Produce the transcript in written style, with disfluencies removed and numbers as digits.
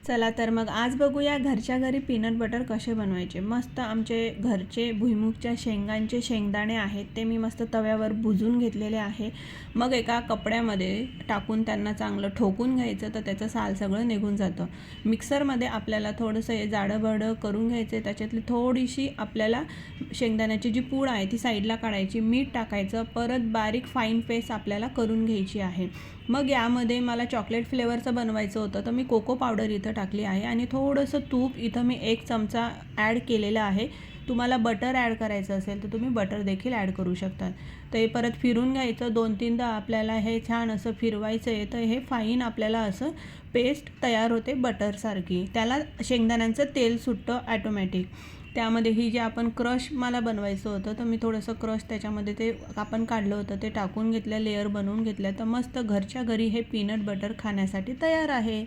चला तर मग आज बघूया घरच्या घरी पीनट बटर कसे बनवायचे। मस्त आमचे घरचे भुईमुगच्या शेंगांचे शेंगदाणे आहेत ते मी मस्त तव्यावर भुजून घेतलेले आहे। मग एका कपड्यामध्ये टाकून त्यांना चांगलं ठोकून घ्यायचं तर त्याचं साल सगळं निघून जातं। मिक्सरमध्ये आपल्याला थोडंसं हे जाडं करून घ्यायचं, त्याच्यातली थोडीशी आपल्याला शेंगदाण्याची जी पूड आहे ती साईडला काढायची, मीठ टाकायचं, परत बारीक फाईन पेस्ट आपल्याला करून घ्यायची आहे। मग यामध्ये मला चॉकलेट फ्लेवरचं बनवायचं होतं तर मी कोको पावडर इथं टाकली आहे आणि थोडंसं तूप इथं मी 1 चमचा ॲड केलेलं आहे। तुम्हाला बटर ॲड करायचं असेल तर तुम्ही बटर देखील ॲड करू शकता। तर हे परत फिरून घ्यायचं, 2-3दा आपल्याला हे छान असं फिरवायचं आहे तर हे फाईन आपल्याला असं पेस्ट तयार होते बटरसारखी। त्याला शेंगदाण्यांचं तेल सुटतं ॲटोमॅटिक। त्यामध्ये ही जे आपण क्रश मला बनवायचं होतं तर मी थोडंसं क्रश त्याच्यामध्ये ते आपण काढलं होतं ते टाकून घेतलं, लेयर बनवून घेतलं, तर मस्त घरच्या घरी हे पीनट बटर खाण्यासाठी तयार आहे।